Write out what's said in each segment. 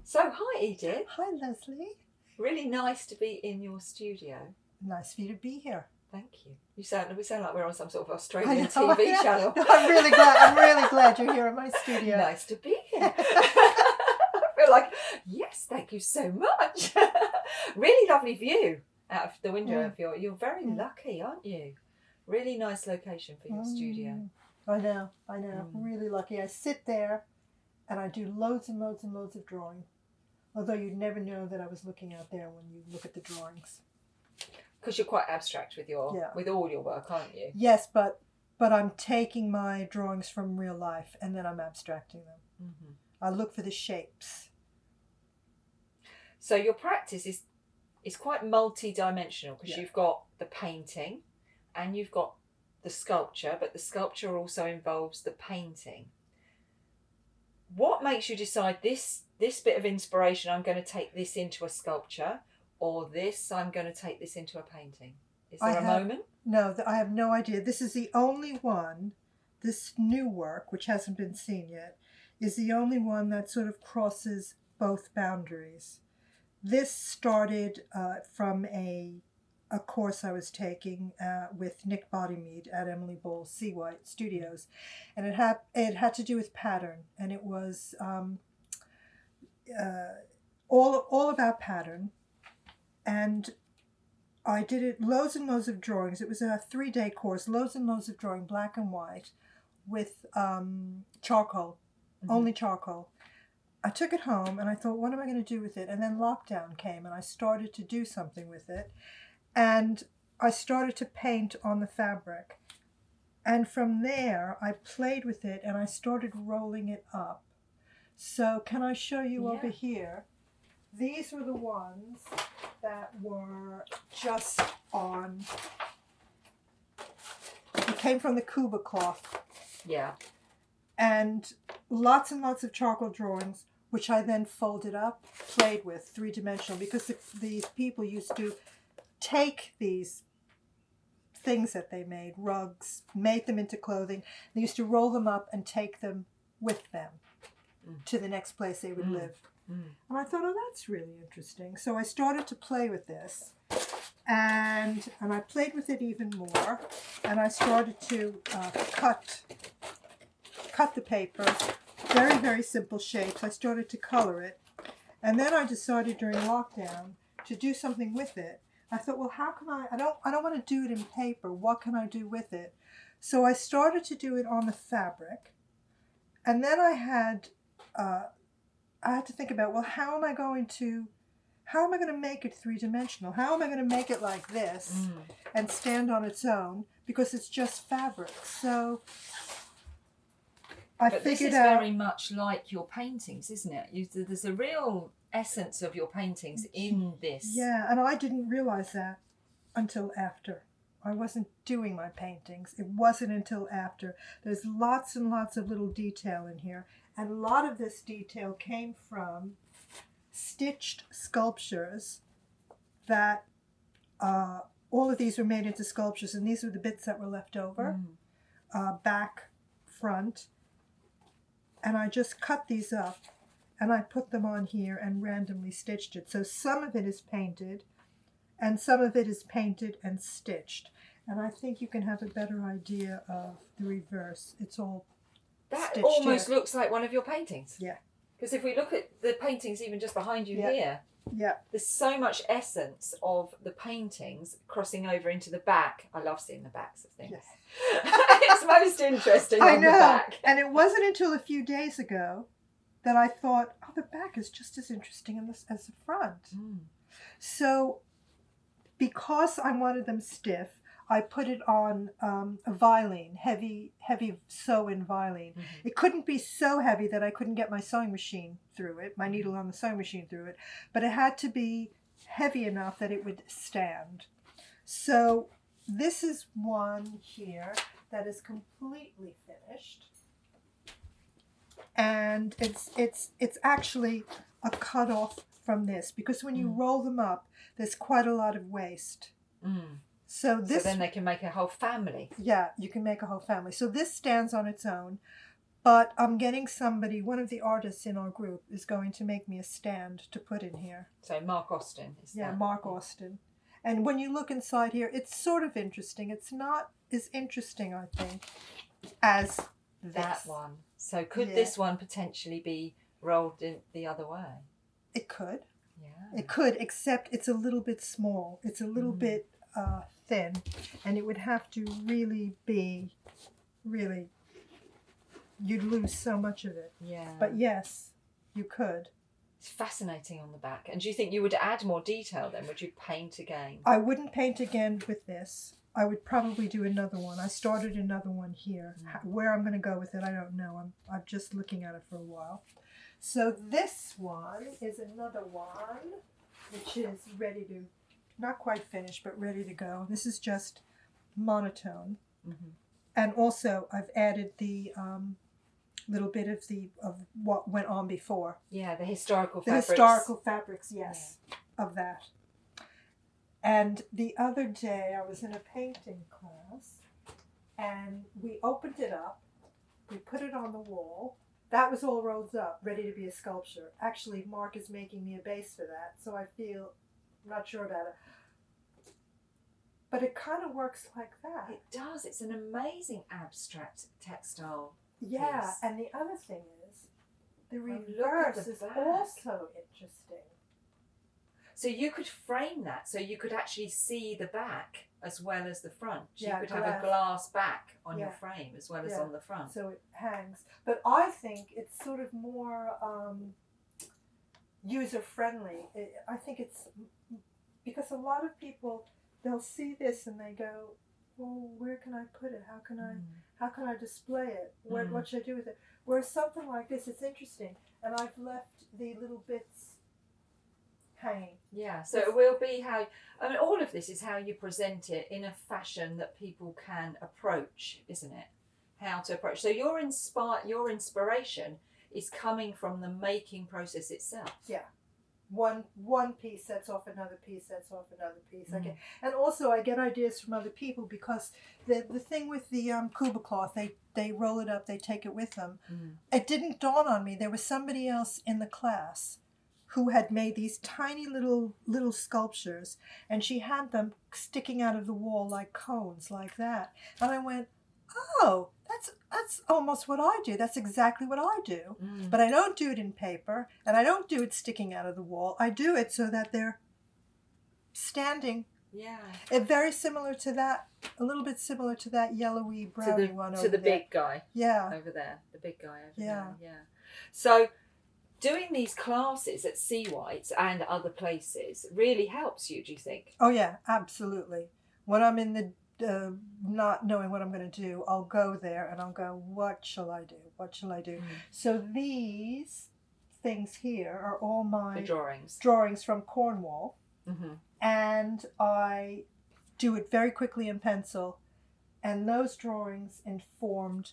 So, hi Edith. Hi Lesley. Really nice to be in your studio. Nice for you to be here. Thank you. We sound like we're on some sort of Australian I know. TV channel. No, I'm really glad you're here in my studio. Nice to be here. I feel like, yes, thank you so much. Really lovely view out of the window of you're very lucky, aren't you? Really nice location for your studio. I know. Really lucky. I sit there and I do loads and loads and loads of drawing. Although you'd never know that I was looking out there when you look at the drawings. Because you're quite abstract with with all your work, aren't you? Yes, but I'm taking my drawings from real life and then I'm abstracting them. Mm-hmm. I look for the shapes. So your practice is quite multi-dimensional because you've got the painting and you've got the sculpture, but the sculpture also involves the painting. What makes you decide this bit of inspiration, I'm going to take this into a sculpture, or this, I'm going to take this into a painting? Is there a moment? No, I have no idea. This is the only one, this new work, which hasn't been seen yet, is the only one that sort of crosses both boundaries. This started from a course I was taking with Nick Bodymead at Emily Bowles Seawhite Studios, and it had to do with pattern, and it was all about pattern. And I did it loads and loads of drawings. It was a 3-day course, loads and loads of drawing, black and white, with charcoal, only charcoal. I took it home and I thought, what am I going to do with it? And then lockdown came and I started to do something with it. And I started to paint on the fabric. And from there, I played with it and I started rolling it up. So can I show you over here? These were the ones that were just on, it came from the Cuba cloth. Yeah. And lots of charcoal drawings, which I then folded up, played with, 3-dimensional, because these people used to take these things that they made, rugs, made them into clothing. They used to roll them up and take them with them to the next place they would live. And I thought, oh, that's really interesting. So I started to play with this, and I played with it even more, and I started to cut the paper, very, very simple shapes. I started to color it, and then I decided during lockdown to do something with it. I thought, well, how can I don't want to do it in paper. What can I do with it? So I started to do it on the fabric, and then I had to think about, well, how am I going to make it 3-dimensional? How am I going to make it like this and stand on its own? Because it's just fabric. So I figured out. This is very much like your paintings, isn't it? There's a real essence of your paintings in this. Yeah, and I didn't realize that until after. I wasn't doing my paintings. It wasn't until after. There's lots and lots of little detail in here. And a lot of this detail came from stitched sculptures that all of these were made into sculptures, and these were the bits that were left over, back, front. And I just cut these up and I put them on here and randomly stitched it. So some of it is painted and some of it is painted and stitched. And I think you can have a better idea of the reverse. It's all that stitched almost here. Looks like one of your paintings. Yeah. Because if we look at the paintings even just behind you here, there's so much essence of the paintings crossing over into the back. I love seeing the backs of things. Yes. It's most interesting on the back. And it wasn't until a few days ago that I thought, oh, the back is just as interesting as the front. So because I wanted them stiff, I put it on a Vilene, heavy sew-in Vilene. It couldn't be so heavy that I couldn't get my sewing machine through it, my needle on the sewing machine through it, but it had to be heavy enough that it would stand. So this is one here that is completely finished, and it's actually a cut off from this, because when you roll them up, there's quite a lot of waste. So then they can make a whole family. Yeah, you can make a whole family. So this stands on its own, But I'm getting somebody, one of the artists in our group is going to make me a stand to put in here. So Mark Austin is Yeah, that? Mark Austin. And when you look inside here, it's sort of interesting. It's not as interesting, I think, as That this. one. So could Yeah. this one potentially be rolled in the other way? It could. Yeah. It could, except it's a little bit small. It's a little bit thin. And it would have to really be, you'd lose so much of it. Yeah. But yes, you could. It's fascinating on the back. And do you think you would add more detail then? Would you paint again? I wouldn't paint again with this. I would probably do another one. I started another one here. Where I'm going to go with it, I don't know. I'm just looking at it for a while. So this one is another one, which is ready to, not quite finished, but ready to go. This is just monotone. Mm-hmm. And also I've added the little bit of what went on before. Yeah, the historical The fabrics. historical fabrics, yes, of that. And the other day I was in a painting class and we opened it up, we put it on the wall. That was all rolled up, ready to be a sculpture. Actually, Mark is making me a base for that, so I feel, I'm not sure about it. But it kind of works like that. It does. It's an amazing abstract textile. Yeah, piece. and the other thing is, the look at reverse the is back. also interesting. So you could frame that, so you could actually see the back as well as the front. You Yeah, could have a glass. glass back on your Yeah. frame as well as Yeah. on the front. So it hangs. But I think it's sort of more user-friendly. I think it's, because a lot of people, they'll see this and they go, well, where can I put it? How can I display it? What should I do with it? Whereas something like this, it's interesting. And I've left the little bits hanging. Yeah, so it will be how, I mean, all of this is how you present it in a fashion that people can approach, isn't it? How to approach. So your inspiration is coming from the making process itself. Yeah. One piece sets off another piece, sets off another piece. And also I get ideas from other people because the thing with the Kuba cloth, they roll it up, they take it with them. It didn't dawn on me. There was somebody else in the class who had made these tiny little sculptures, and she had them sticking out of the wall like cones, like that. And I went, oh, that's almost what I do. That's exactly what I do. But I don't do it in paper, and I don't do it sticking out of the wall. I do it so that they're standing. Yeah. Very similar to that, a little bit similar to that yellowy browny one over to the there. big guy. Yeah. Over there. The big guy over Yeah. there. Yeah. So doing these classes at Sea Whites and other places really helps you, do you think? Oh yeah, absolutely. When I'm in the not knowing what I'm going to do, I'll go there and I'll go, what shall I do? What shall I do? So these things here are all my drawings from Cornwall. And I do it very quickly in pencil. And those drawings informed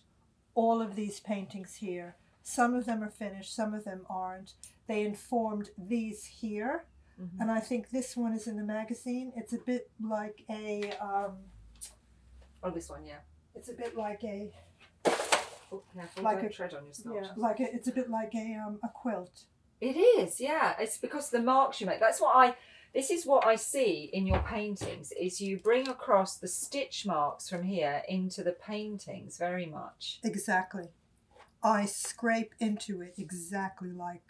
all of these paintings here. Some of them are finished, some of them aren't. They informed these here. And I think this one is in the magazine. It's a bit like a... oh, this one, yeah. It's a bit like a... Oh, careful, like don't a tread on your sculpture. Yeah, it's a bit like a quilt. It is, yeah. It's because the marks you make. This is what I see in your paintings, is you bring across the stitch marks from here into the paintings very much. Exactly. I scrape into it exactly like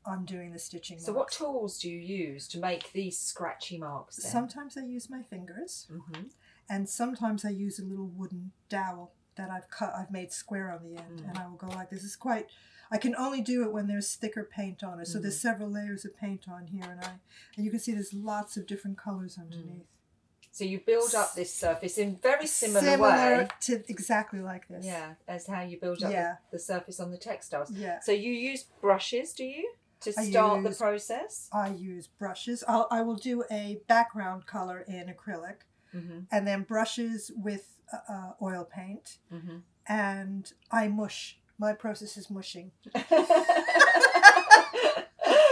I'm doing the stitching marks. So what tools do you use to make these scratchy marks then? Sometimes I use my fingers, and sometimes I use a little wooden dowel that I've made square on the end, and I will go like this. It's quite... I can only do it when there's thicker paint on it. So there's several layers of paint on here, and you can see there's lots of different colors underneath. So you build up this surface in very similar way to exactly like this. Yeah, as how you build up the surface on the textiles. Yeah. So you use brushes, do you, to start the process? I use brushes. I will do a background color in acrylic, and then brushes with oil paint, and I mush. My process is mushing.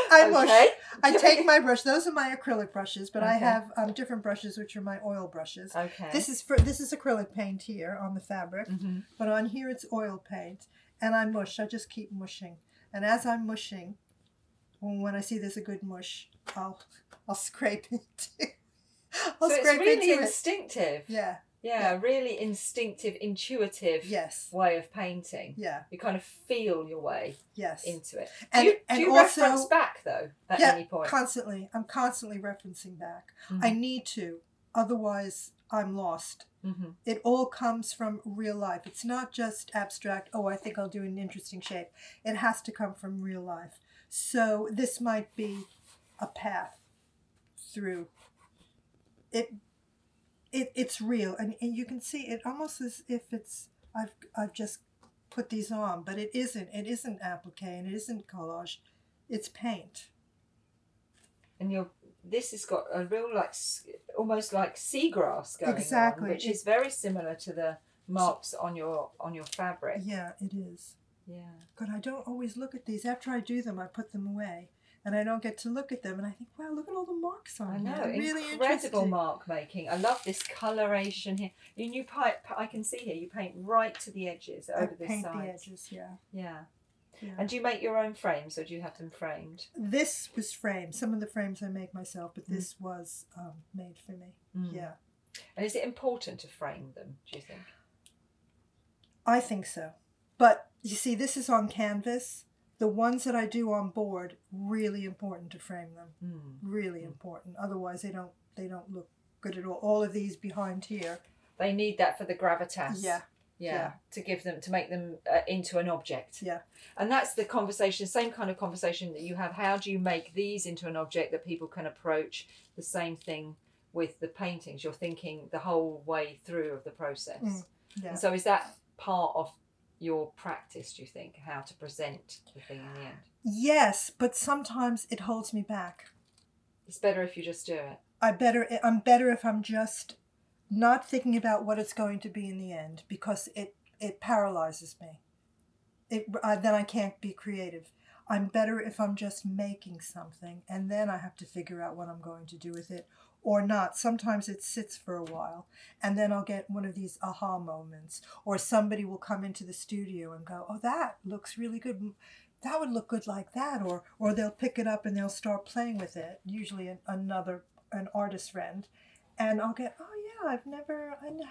I mush. I take my brush. Those are my acrylic brushes, but I have different brushes, which are my oil brushes. Okay. This is acrylic paint here on the fabric, but on here it's oil paint, and I mush. I just keep mushing. And as I'm mushing, when I see there's a good mush, I'll scrape it. So it's really instinctive. Yeah. Yeah, really instinctive, intuitive way of painting. Yeah. You kind of feel your way into it. Do you also, reference back, though, at any point? Constantly. I'm constantly referencing back. I need to. Otherwise, I'm lost. It all comes from real life. It's not just abstract, oh, I think I'll do an interesting shape. It has to come from real life. So this might be a path through it. It's real, and you can see it almost as if it's I've just put these on, but it isn't. It isn't applique, and it isn't collage. It's paint. And this has got a real almost like seagrass going on, which is very similar to the marks on your fabric. Yeah, it is. Yeah. But I don't always look at these. After I do them, I put them away. And I don't get to look at them, and I think, wow, look at all the marks on here. I know, really incredible mark making. I love this coloration here. I can see here you paint right to the edges over the sides. I paint the edges, yeah. And do you make your own frames, or do you have them framed? This was framed. Some of the frames I make myself, but this was made for me. Yeah. And is it important to frame them, do you think? I think so. But you see, this is on canvas. The ones that I do on board, really important to frame them. Really important. Otherwise, they don't look good at all. All of these behind here. They need that for the gravitas. Yeah. To make them into an object. Yeah. And that's the conversation, same kind of conversation that you have. How do you make these into an object that people can approach? The same thing with the paintings. You're thinking the whole way through of the process. Yeah. And so is that part of your practice, do you think, how to present the thing in the end? Yes, but sometimes it holds me back. It's better if you just do it. I'm better if I'm just not thinking about what it's going to be in the end, because it paralyzes me. Then I can't be creative. I'm better if I'm just making something, and then I have to figure out what I'm going to do with it or not. Sometimes it sits for a while, and then I'll get one of these aha moments, or somebody will come into the studio and go, oh, that looks really good. That would look good like that. Or they'll pick it up and they'll start playing with it, usually an artist friend, and I'll get, oh yeah, I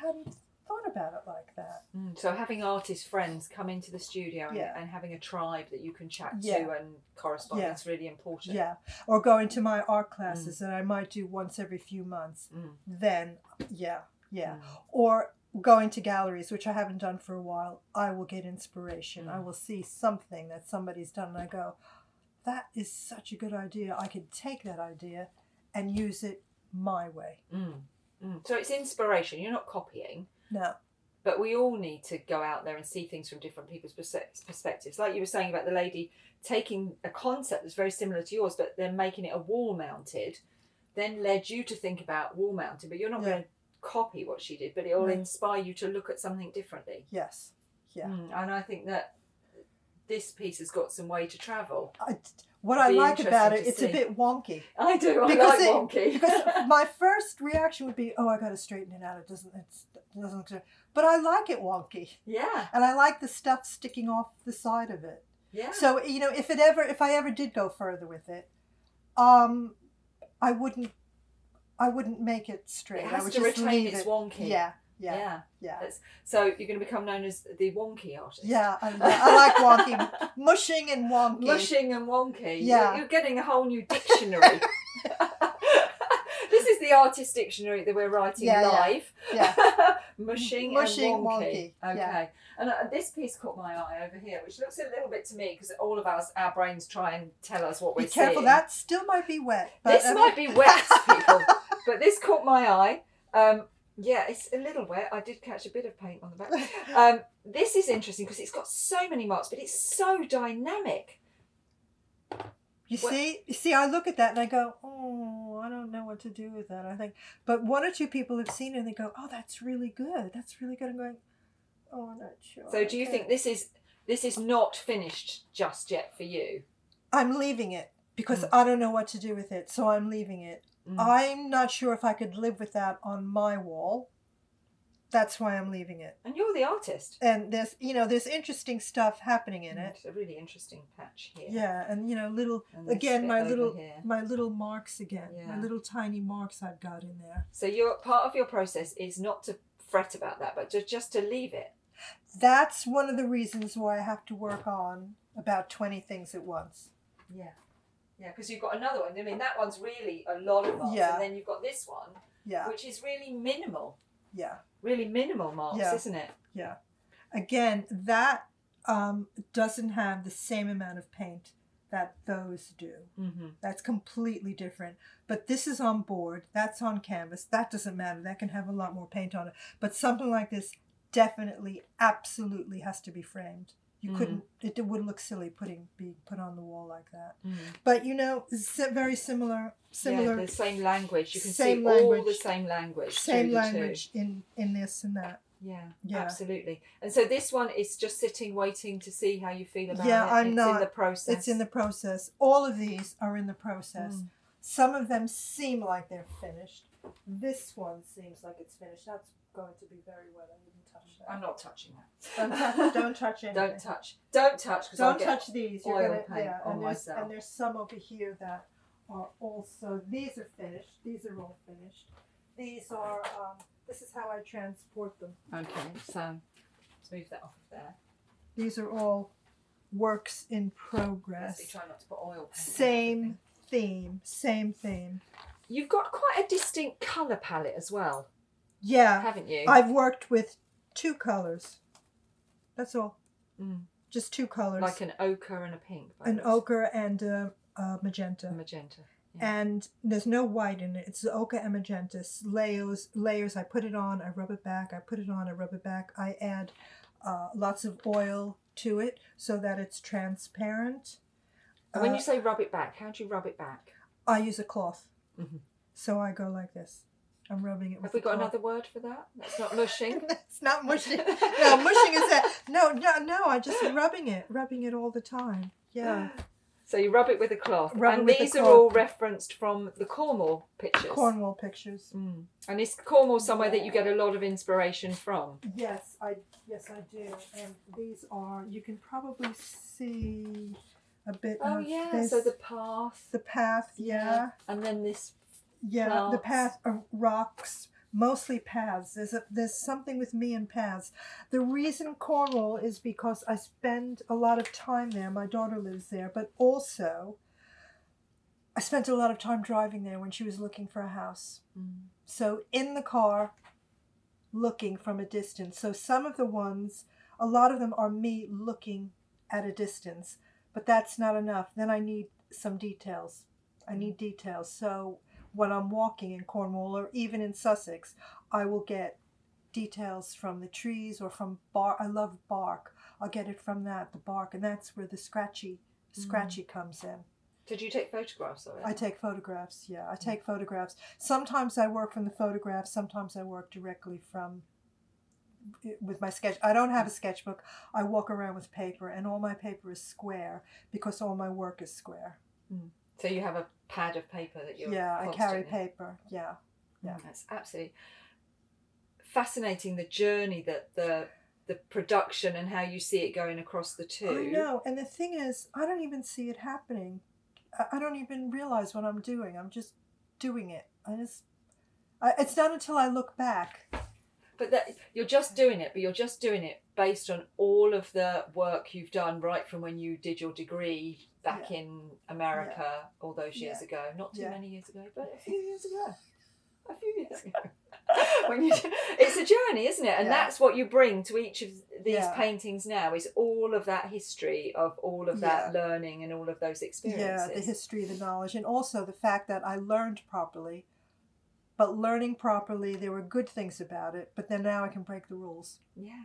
hadn't thought about it like that. So having artist friends come into the studio and having a tribe that you can chat to and correspond, is really important. Yeah, or going to my art classes that I might do once every few months. Then, or going to galleries, which I haven't done for a while. I will get inspiration. I will see something that somebody's done, and I go, that is such a good idea. I could take that idea and use it my way. So it's inspiration. You're not copying. No. But we all need to go out there and see things from different people's perspectives. Like you were saying about the lady taking a concept that's very similar to yours, but then making it a wall mounted, then led you to think about wall mounted. But you're not going to copy what she did, but it will inspire you to look at something differently. Yes. Yeah. And I think that this piece has got some way to travel. What I like about it, it's a bit wonky. I do. I like wonky. Because my first reaction would be, oh, I got to straighten it out. It doesn't look good. But I like it wonky. Yeah. And I like the stuff sticking off the side of it. Yeah. So, if I ever did go further with it, I wouldn't make it straight. It has I would to just retain its wonky. Yeah. So you're going to become known as the wonky artist. Yeah, I like wonky, mushing and wonky. Mushing and wonky. Yeah, you're getting a whole new dictionary. This is the artist dictionary that we're writing live. Yeah. Mushing and wonky. Okay. Yeah. And this piece caught my eye over here, which looks a little bit to me, because all of us, our brains try and tell us what we're seeing. Be careful, that still might be wet. This might be wet, people. But this caught my eye. Yeah, it's a little wet. I did catch a bit of paint on the back. This is interesting because it's got so many marks, but it's so dynamic. You see, I look at that and I go, oh, I don't know what to do with that. I think, but one or two people have seen it and they go, oh, that's really good. That's really good. I'm going, oh, I'm not sure. So do you think this is not finished just yet for you? I'm leaving it because I don't know what to do with it. So I'm leaving it. I'm not sure if I could live with that on my wall. That's why I'm leaving it. And you're the artist. And there's interesting stuff happening in it. It's a really interesting patch here. Yeah, and my little marks again. Yeah. My little tiny marks I've got in there. So part of your process is not to fret about that, but just to leave it. That's one of the reasons why I have to work on about 20 things at once. Yeah. Yeah, because you've got another one. I mean, that one's really a lot of marks. And then you've got this one, which is really minimal. Yeah. Really minimal marks, isn't it? Yeah. Again, that doesn't have the same amount of paint that those do. Mm-hmm. That's completely different. But this is on board. That's on canvas. That doesn't matter. That can have a lot more paint on it. But something like this definitely, absolutely has to be framed. You couldn't. It would look silly being put on the wall like that. But it's very similar. Yeah, the same language. You can see all the same language. Same language in this and that. Yeah, absolutely. And so this one is just sitting, waiting to see how you feel about it. It's in the process. It's in the process. All of these are in the process. Some of them seem like they're finished. This one seems like it's finished. That's going to be very wet. I wouldn't touch that. I'm not touching that. Don't touch anything. Don't touch. Don't touch these. You're oil paint on myself. And there's some over here that are also. These are finished. These are all finished. These are. This is how I transport them. Okay, so let's move that off of there. These are all works in progress. Yes, try not to put oil paint. Same theme. You've got quite a distinct colour palette as well. Yeah. Haven't you? I've worked with 2 colours. That's all. Just 2 colours. Like an ochre and a pink. An ochre and a magenta. Magenta. Yeah. And there's no white in it. It's the ochre and magenta. Layers. I put it on, I rub it back. I put it on, I rub it back. I add lots of oil to it so that it's transparent. When you say rub it back, how do you rub it back? I use a cloth. So I go like this. I'm rubbing it with Have we got another word for that? That's not mushing. That's not mushing. No, mushing is that. No, I just rubbing it all the time. Yeah. So you rub it with a cloth. And these are all referenced from the Cornwall pictures. Cornwall pictures. And is Cornwall somewhere that you get a lot of inspiration from? Yes, I do. And these are, you can probably see a bit of this. So the path. The path, yeah. And then this. Yeah, plants. The path of rocks, mostly paths. There's something with me and paths. The reason Cornwall is because I spend a lot of time there. My daughter lives there, but also I spent a lot of time driving there when she was looking for a house. So in the car, looking from a distance. So some of the ones, a lot of them are me looking at a distance, but that's not enough. Then I need some details. So when I'm walking in Cornwall or even in Sussex, I will get details from the trees or from bark. I love bark. I'll get it from the bark, and that's where the scratchy comes in. Did you take photographs of it? I take photographs, yeah. I take photographs. Sometimes I work from the photographs. Sometimes I work directly with my sketch. I don't have a sketchbook. I walk around with paper, and all my paper is square because all my work is square. So you have a pad of paper that you're I carry paper. Yeah. That's absolutely fascinating, the journey that the production and how you see it going across the two. I know, and the thing is, I don't even see it happening. I don't even realize what I'm doing. I'm just doing it. It's not until I look back. But you're just doing it based on all of the work you've done right from when you did your degree back in America all those years ago. Not too many years ago, but a few years ago. It's a journey, isn't it? And that's what you bring to each of these paintings now, is all of that history of all of that learning and all of those experiences. Yeah, the history, the knowledge, and also the fact that I learned properly. But learning properly, there were good things about it. But then now I can break the rules. Yeah.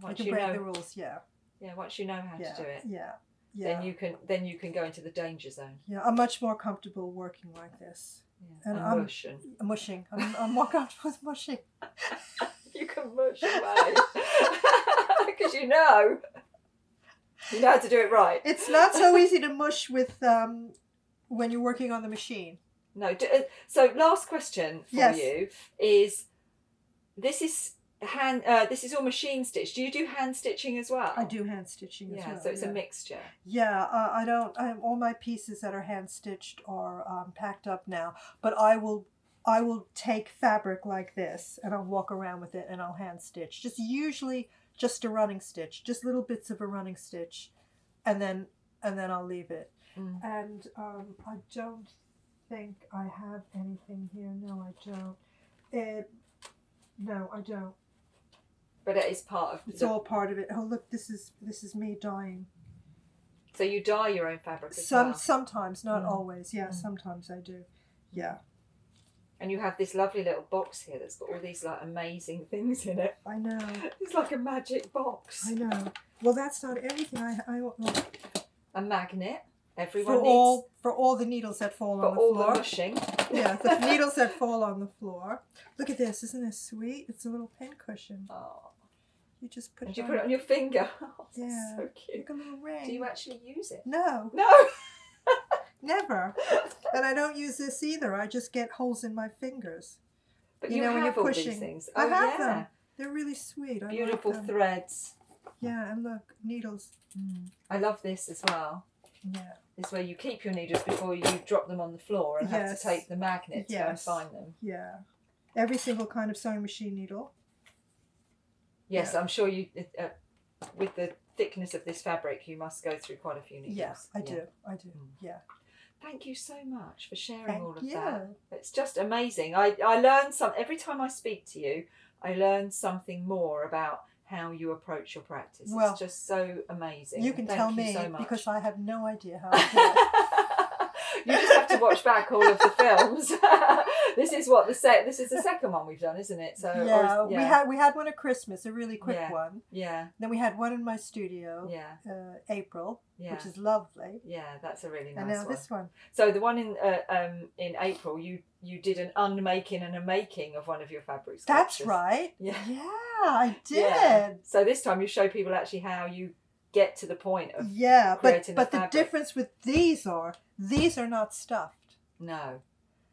I can break the rules. Yeah. Yeah. Once you know how to do it. Yeah. Then you can go into the danger zone. Yeah. I'm much more comfortable working like this. Yeah. And mushing. I'm more comfortable with mushing. You can mush away because you know how to do it right. It's not so easy to mush with when you're working on the machine. No. So last question for you is, this is This is all machine stitch. Do you do hand stitching as well? I do hand stitching as well. So it's a mixture. Yeah, I don't. All my pieces that are hand stitched are packed up now. But I will take fabric like this and I'll walk around with it and I'll hand stitch. Usually just a running stitch, just little bits of a running stitch, and then I'll leave it. And I don't think I have anything here. No, I don't. No, I don't. But it is part of. It's all part of it. Oh, look, this is me dyeing. So you dye your own fabric as well? Sometimes, not always. Yeah, sometimes I do. Yeah. And you have this lovely little box here that's got all these like amazing things in it. I know. It's like a magic box. I know. Well, that's not everything. A magnet. For all the needles that fall on the floor. For all the mushing. Yeah, the needles that fall on the floor. Look at this. Isn't this sweet? It's a little pin cushion. Oh. You just put it on. Put it on your finger. Oh, yeah. So cute. Like a little ring. Do you actually use it? No. No. Never. And I don't use this either. I just get holes in my fingers. But you know when you're pushing. These things. I have them. They're really sweet. Beautiful threads. Yeah, and look, needles. I love this as well. Yeah. It's where you keep your needles before you drop them on the floor and have to take the magnet to go and find them. Yeah. Every single kind of sewing machine needle. Yes, I'm sure you, with the thickness of this fabric, you must go through quite a few needles. Yeah, I do. Yeah. Thank you so much for sharing all of that. It's just amazing. I learn every time I speak to you, I learn something more about how you approach your practice. It's just so amazing. You can tell me so much. Because I have no idea how to do it. You just have to watch back all of the films. This is the second one we've done, isn't it? So yeah, we had one at Christmas, a really quick one. Yeah. Then we had one in my studio. Yeah. April, which is lovely. Yeah, that's a really nice one. And now this one. So the one in April, you did an unmaking and a making of one of your fabric sculptures. That's right. Yeah. Yeah, I did. Yeah. So this time you show people actually how you get to the point of creating but the the difference with these are not stuffed. No.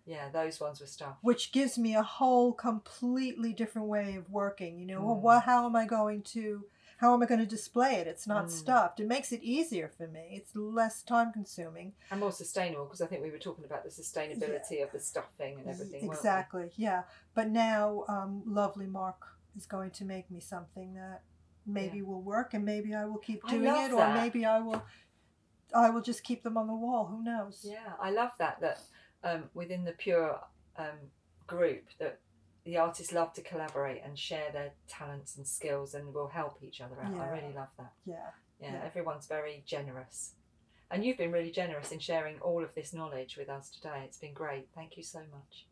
Yeah, those ones were stuffed. Which gives me a whole completely different way of working. You know, how am I going to display it? It's not stuffed. It makes it easier for me. It's less time consuming. And more sustainable, because I think we were talking about the sustainability of the stuffing and everything. Exactly, yeah. But now lovely Mark is going to make me something that maybe will work, and maybe I will keep doing it, or maybe I will just keep them on the wall. Who knows? Yeah, I love that within the Pure group, that the artists love to collaborate and share their talents and skills and will help each other out. I really love that. Yeah, everyone's very generous. And you've been really generous in sharing all of this knowledge with us today. It's been great. Thank you so much.